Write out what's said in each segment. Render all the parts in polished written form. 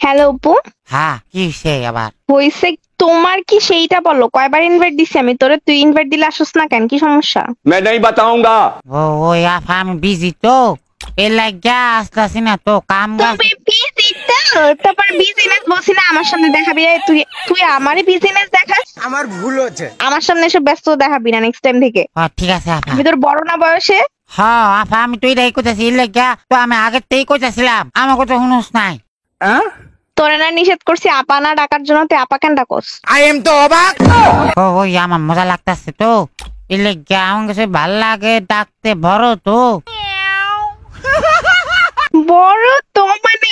Hello Apu. হ্যাঁ কি সে আবার হইছে তোমার কি সেইটা বলো, কয়বার ইনভাইট দিছি আমি তোরে, তুই ইনভাইট দিলে আসছ না কেন, কি সমস্যা? मैं नहीं बताऊंगा। ওই আপা আমি বিজি তো এর লাগা আসতাছি না তো কাম তুমি বিজি তো, তারপর বিজিনেস বসি না আমার সামনে দেখাবি, তুই তুই আমারই বিজিনেস দেখাস। আমার ভুল হচ্ছে, আমার সামনে এসে ব্যস্ত দেখাবি না নেক্সট টাইম থেকে। ঠিক আছে আপা। আমি তোর বড় না বয়সে? হ্যাঁ আপা আমি তো এটাই কইতাছি এর লাগা তো আমি আগের থেকেই কইতাছিলাম আমার কথা শুনোস নাই। তোরে না নিষেধ করছি আপা না ডাকার জন্য, তুই আপা কেন ডাকস? আই এম তো অবাক। ওই আমার মজা লাগতাছে তো এর লাগা আমার কাছে ভাল লাগে ডাকতে বড় তো। বড় তো মানে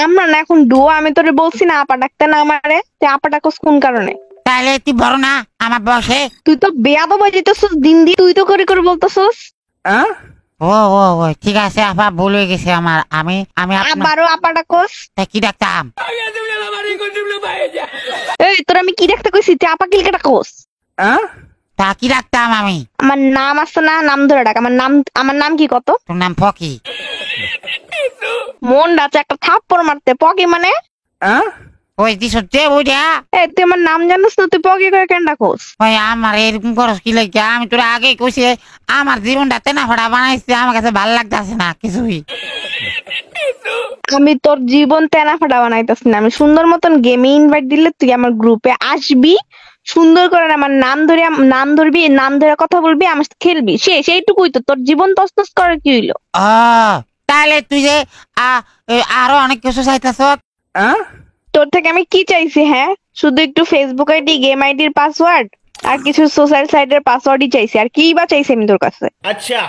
আমরা না এখন ডুয়ো, আমি তোরে বলছি না আপা ডাকতে না আমারে, তুই আপা ডাকস কোন কারণে? তাহলে তুই বড় না আমার বয়সে? তুই তো বেয়াদব হয়ে যেতেছিস দিন দিন, তুই তো করে বলতেছিস। ও ও ও ঠিক আছে আপা ভুল হয়ে গেছে আমার, আমি আমি আবারও আপা ডাকস? কি ডাকতাম? এই তোর আমি কি ডাকতে কইছি, তুই আপা কি ডাকস? তা কি ডাকতাম আমি? আমার নাম আছে না, নাম ধরে ডাক। আমার নাম কি কত? তোর নাম ফকি। মন ডাচে একটা থাপ্পড় মারতে। পকি মানে? ওই দিশতে ওইটা। এই তুই আমার নাম জানিস না, তুই পকি করে কেন ডাকস? ওই আমার এরকম করস কি লাগে? আমি তোর আগে কইছি আমার জীবনটা তেনা ফাড়া বানাইছে, আমার কাছে ভালো লাগতাছে না কিছুই। আমি তোর জীবন তেনা ফাটা বানাইতাছি না, আমি সুন্দর মতন গেমে ইনভাইট দিলে তুই আমার গ্রুপে আসবি, সুন্দর করে আমার নাম ধরবি, নাম ধরে কথা বলবি, আমার সাথে খেলবি, সেইটুকুই তো। তোর জীবন তছনছ করার কি হইলো? তাহলে তুই যে আরো অনেক কিছু চাইতাছ। তোর থেকে আমি কি চাইছি? হ্যাঁ, শুধু একটু ফেসবুক আইডি, গেম আইডির পাসওয়ার্ড আর কিছু সোশ্যাল সাইটের পাসওয়ার্ডই চাইছি, আর কি বা চাইছি আমি তোর কাছে? আচ্ছা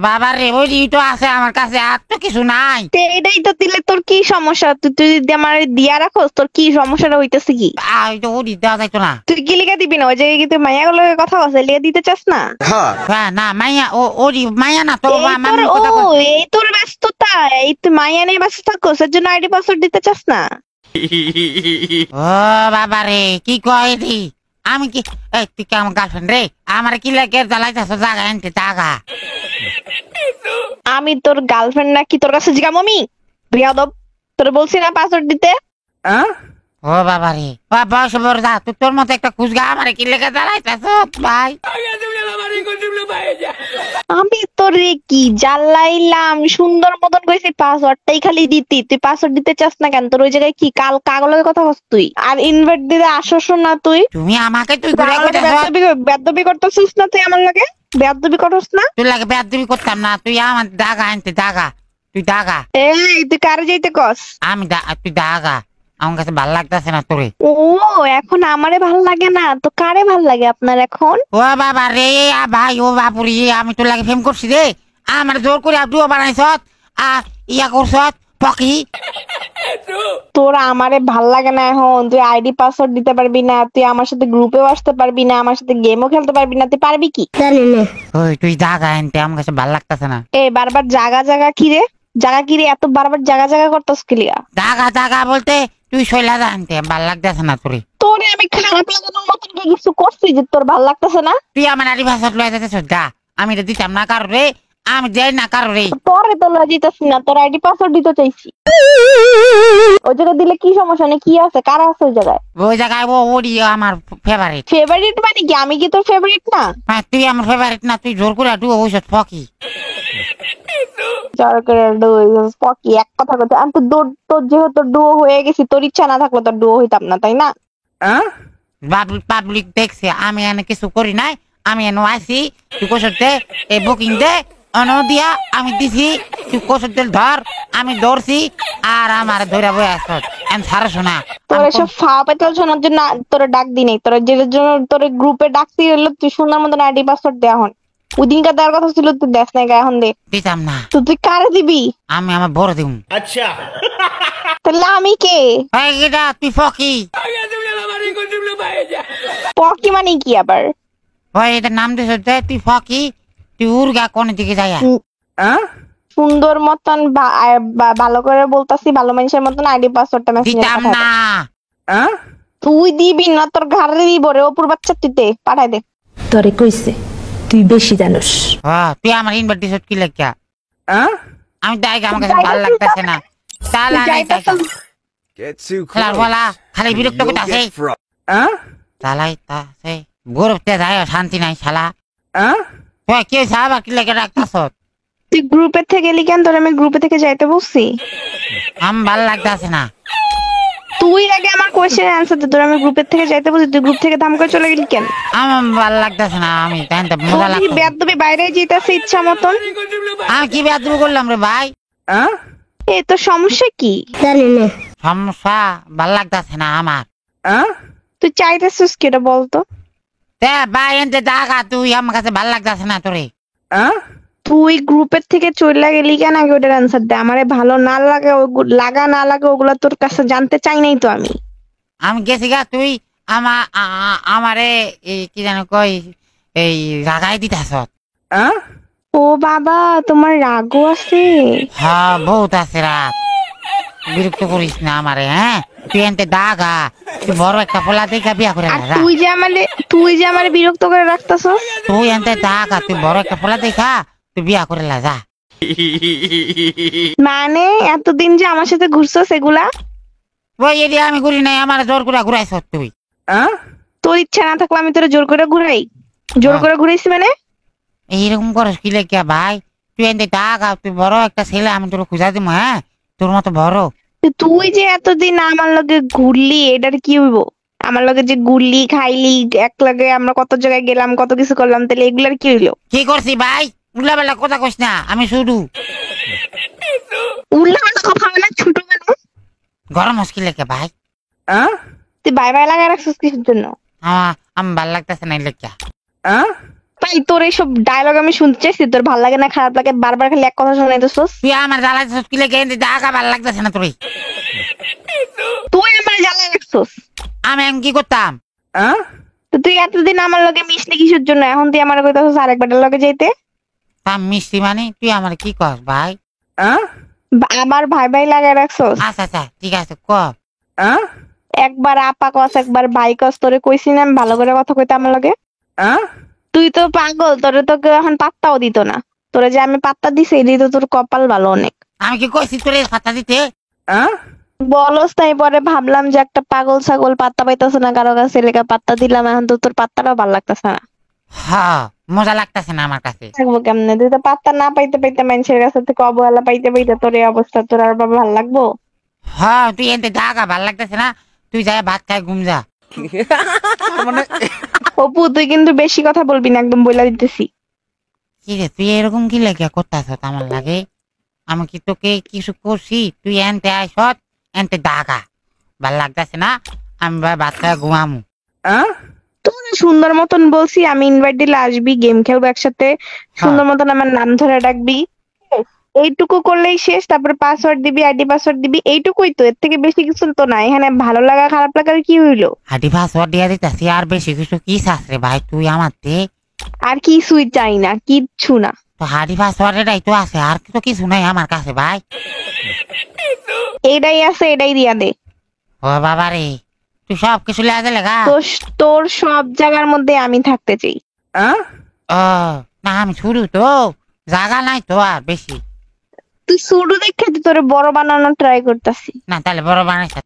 বাবা রে ওই তো আছে আমার কাছে, আর তো কিছু নাই। এইটাই তো দিলে তোর কি সমস্যা? তুই যদি আমার দিয়া রাখোস, তোর কি সমস্যাটা হইতেছে কি? ওই দেওয়া যাইতো না। তুই কি লিখা দিবি না? ওই জায়গায় কিন্তু মাইয়া গুলো কথা আছে, লিখে দিতে চাস না? না মাইয়া ওরি মাইয়া না তো। এই তোর ব্যস্ততা, এই তুই মাইয়া নিয়ে ব্যস্ত থাকোস, এর জন্য আইডি পাসওয়ার্ড দিতে চাস না? ও বাবা রে কি কয় রে, আমি কি তুই কি আমার গার্লফ্রেন্ড রে? আমার কি লাগে জ্বালাইতেছ জায়গা আনতে জায়গা? আমি তোর গার্লফ্রেন্ড নাকি তোর কাছে জিগা মমি? বিয়াদব, তোর বলছি না পাসওয়ার্ড দিতে? ও বাবা রে বয়স বড় যা, তুই তোর মতো একটা খুশগা আমার কি লেগে জ্বালাইতেছ ভাই? আমি তোরে কি জ্বালাইলাম? সুন্দর মতন কইছি পাসওয়ার্ডটাই খালি দিতি, তুই পাসওয়ার্ড দিতে চাস না কেন? তোর ওই জায়গায় কি কাগলের কথা বলছ তুই? আর ইনভাইট দিতে আসছ না তুই? তুমি আমাকে তুই বেয়াদবি করতেছিস না তুই আমার লাগে? বেয়াদবি করছ না? তুই লাগে বেয়াদবি করতাম না, তুই আমার দাগা আনতে দাগা, তুই দাগা। এই তুই কারে যাইতে কস? আমি তুই দাগা, আমার কাছে ভাল লাগতেছে না তোরে। ও এখন আমারে ভাল লাগে না তো কারে ভাল লাগে আপনার এখন? ও বাবা রে ভাই, ও বাপুরি আমি তোর লাগে ফেম করছি রে, আমার জোর করে দুও বানাইছ আর ইয়া করছ পকি। তোর আমারে ভাল লাগে না এখন? তুই আইডি পাসওয়ার্ড দিতে পারবি না, তুই আমার সাথে গ্রুপেও আসতে পারবি না, আমার সাথে গেমও খেলতে পারবি না, তুই পারবি কি? ওই তুই জাগা আনতে আমার কাছে ভাল লাগতেছে না। এ বারবার জাগা কি রে? জাগা কি রে? এত বারবার জাগা করতেছ কি লিগা? জাগা বলতে তুই শৈলা আনতে ভাল লাগতেছে না তোরে। তোরে আমি খারাপ লাগানোর মতন কিছু করছি যে তোর ভাল লাগতেছে না? তুই আমার আইডি পাসওয়ার্ড লয়ে যেতেছ যা, আমি এটা দিতাম না কারো রে, আমি যাই না কারো রে। তোরে তো লয়ে দিতেছি না, তোর আইডি পাসওয়ার্ড দিতে চাইছি। ওই জায়গায় দিলে কি সমস্যা নেই? কি আছে? কারা আছে ওই জায়গায়? ওই জায়গায় ওরি আমার ফেভারিট। ফেভারিট মানে কি? আমি কি তোর ফেভারিট না? হ্যাঁ তুই আমার ফেভারিট না, তুই জোর করে ডুবো বসে ফকি। পকি এক কথা কথা, আমি তো তোর যেহেতু ডুয়ো হয়ে গেছি, তোর ইচ্ছা না থাকলে তোর ডুয়ো হইতাম না, তাই না? পাবলিক দেখছে আমি এনে কিছু করি নাই, আমি এনে আইসি, তুই কোসতে এই বুকিং দে অন দিয়া আমি দিছি, তুই কোসতে ধর, আমি ধরছি আর আমার ধরে বই আস ছাড়া শোনা। তোর এসব ফাও পেতাল শোনার জন্য তোর ডাক দি নেই, তোর যেটার জন্য তোর গ্রুপে ডাকতি হলো তুই সুন্দর মতন আইডি পাসওয়ার্ড দেওয়া হন। ওদিনকার দেওয়ার কথা ছিল, তুই দেখ না, এখন দে। দিতাম না। তুই কারে দিবি? আমি আমার বড় দিব। আচ্ছা তাহলে আমি কে? তুই ফকি। পকি মানে কি আবার? ওই এটা নাম দিস তুই ফকি, তুই উর্গা কোন দিকে যাই? সুন্দর মতন ভালো করে বলতাছি, ভালো মানুষের মতন আইডি পাসওয়ার্ডটা দিতাম না। তুই দিবি না? তোর ঘরে দিব রে অপুর বাচ্চা, তুই দে, পাঠাই দে। তোরে কইছে তুই বেশি জানোস। তুই আমার ইনভাইট দিছ কি লাগিয়া? আমি তাই আমার কাছে ভালো লাগতেছে না চালা নাই তাই Get too খেলার close. বলা খালি বিরক্ত You'll করতেছে get Huh? চালাই তাছে গরুতে যায় শান্তি নাই শালা Huh? তুই কি সাবা কি লেগে রাখতাছ তুই গ্রুপের থেকে এলি কেন? তোর আমি গ্রুপে থেকে যাইতে বলছি? আমার ভালো লাগতেছে না তুই আগে আমার কোয়েশ্চেনের অ্যান্সার দে। তোর আমি গ্রুপের থেকে যাইতে বলছি, তুই গ্রুপ থেকে দাম করে চলে গেলি কেন? আমার ভালো লাগতেছে না আমি তাই মজা তুই লাগছে বেয়াদবি বাইরে যেতেছে ইচ্ছা মতন। আমি কি বেয়াদবি করলাম রে ভাই Huh? এ তোর সমস্যা কি? সমস্যা ভালো লাগতেছে না আমার Huh? তুই চাইতেছিস কি এটা বলতো? তে ভাই এনতে টাকা তুই আমার কাছে ভালো লাগতেছে না তোরে Huh? তুই গ্রুপের থেকে চলে গেলি কেন আগে ওটার অ্যান্সার দে। আমারে ভালো না লাগে লাগা না লাগে ওগুলা তোর কাছে জানতে চাই নাই তো আমি। আমি গেছি গা তুই আমারে এই কি জানো কই এই রাগাই দিতাছ Huh? ও বাবা, তোমার রাগও আছে? হ্যাঁ বহুত আছে রাত বিরক্ত করিস না আমারে হ্যাঁ তুই এনতে দাগা তুই বড় একটা পোলা দেখা বিয়া করে আর যা তুই যে আমারে বিরক্ত করে রাখতেছস। তুই এনতে দাগা তুই বড় একটা পোলা দেখা তুই বিয়া করে যা মানে এতদিন যে আমার সাথে ঘুরছস এগুলা? ওই এদিকে আমি ঘুরি নাই আমার জোর করে ঘুরাইছ তুই Huh? তোর ইচ্ছা না থাকলে আমি তোরে জোর করে ঘুরাই? জোর করে ঘুরাইছি মানে? এইরকম করস কি লেগে ভাই তুই এনতে দাগা তুই বড় একটা ছেলে আমি তোর খুঁজা দিব হ্যাঁ তোর মতো বড় তুই যে এতদিন আমার লগে ঘুরলি এটার কি হইব? আমার লগে যে ঘুরলি খাইলি এক লগে আমরা কত জায়গায় গেলাম কত কিছু করলাম, তাহলে এগুলার কি হইলো? কি করছি ভাই উল্লা বেলা কথা কইস না আমি শুধু উল্লাপাল্টা কথা হয় না, ছোট মানুষ। গরম মুশকিল লেগে ভাই Huh? তুই বাই বাই লাগাই রাখছিস কিসের জন্য? আমার ভাল লাগতেছে না লেখা Huh? ভাই তোর এইসব ডায়লগ আমি শুনতে চাইছি, তোর ভাল লাগে না খারাপ লাগে বারবার খালি এক কথা শোনাইতেছস। তুই আমার জ্বালাইছিস কি লেগে এনতে দাগা ভাল লাগতেছে না তোর তুই আমার জ্বালাই রাখছস। আমি এখন কি করতাম Huh? তো তুই এতদিন আমার লগে মিশলি কিসের জন্য? এখন তুই আমার কইতাছস আরেকবার লগে যাইতে? তা মিষ্টি মানে তুই আমার কি কস ভাই Huh? আবার ভাই ভাই লাগাই রাখছস। আচ্ছা আচ্ছা ঠিক আছে ক Huh? একবার আপা কস একবার ভাই কস, তোরে কইছি না আমি ভালো করে কথা কইতে আমার লগে? Huh? তুই তো পাগল, তোরে তো কেউ এখন পাত্তাও দিত না। তোরে যে আমি পাত্তা দিছি এটাই তো তোর কপাল ভালো অনেক। আমি কি কইছি তোরে ফাতা দিতে Huh? বলস তাই পরে ভাবলাম যে একটা পাগল ছাগল পাত্তা পাইতেছে না কারো কাছে, লেখা পাত্তা দিলাম। এখন তো তোর পাত্তাটাও ভালো লাগতেছে না। হ্যাঁ মজা লাগতেছে না আমার কাছে থাকবো কেমনে? তুই তো পাত্তা না পাইতে পাইতে মানুষের কাছে থেকে অবহেলা পাইতে পাইতে তোর এই অবস্থা, তোর আর বাবা ভালো লাগবো? হ্যাঁ তুই এনতে দাগা ভাল লাগতেছে না তুই যাই ভাত খাই ঘুম যা অপু তুই কিন্তু বেশি কথা বলবি না, একদম বইলা দিতেছি। কি রে তুই এরকম কি লেগে করতাছ আমার লাগে আমি কি তোকে কিছু করছি তুই এনতে আইসত এনতে দাগা ভাল লাগতেছে না আমি ভাত খাই ঘুমামু Huh? তোর সুন্দর মতন বলছি আমি ইনভাইট দিলে আসবি, গেম খেলবো একসাথে, সুন্দর মতন আমার নাম ধরে ডাকবি, এইটুকু করলেই শেষ। তারপরে পাসওয়ার্ড দিবি, আইডি পাসওয়ার্ড দিবি, এইটুকুই তো। এর থেকে বেশি কিছু তো না। এখানে ভালো লাগা খারাপ লাগার কি হইলো? হাডি পাসওয়ার্ড দিয়া দিতেছি আর বেশি কিছু কি চাস রে ভাই তুই আমার তে আর কিছুই চাই না, কিচ্ছু না। তো হাডি পাসওয়ার্ড এটাই তো আছে আর তো কিছু নাই আমার কাছে ভাই এটাই আছে, এটাই দিয়া দে। ও বাবা রে তুই সব কিছু লেগে লেগা তোর সব জায়গার মধ্যে আমি থাকতে চাই। Huh? ও না আমি শুরু তো জায়গা নাই তো আর বেশি তুই শুরু দেখে তোরে বড় বানানোর ট্রাই করতেছি। না তাহলে বড় বানাইছ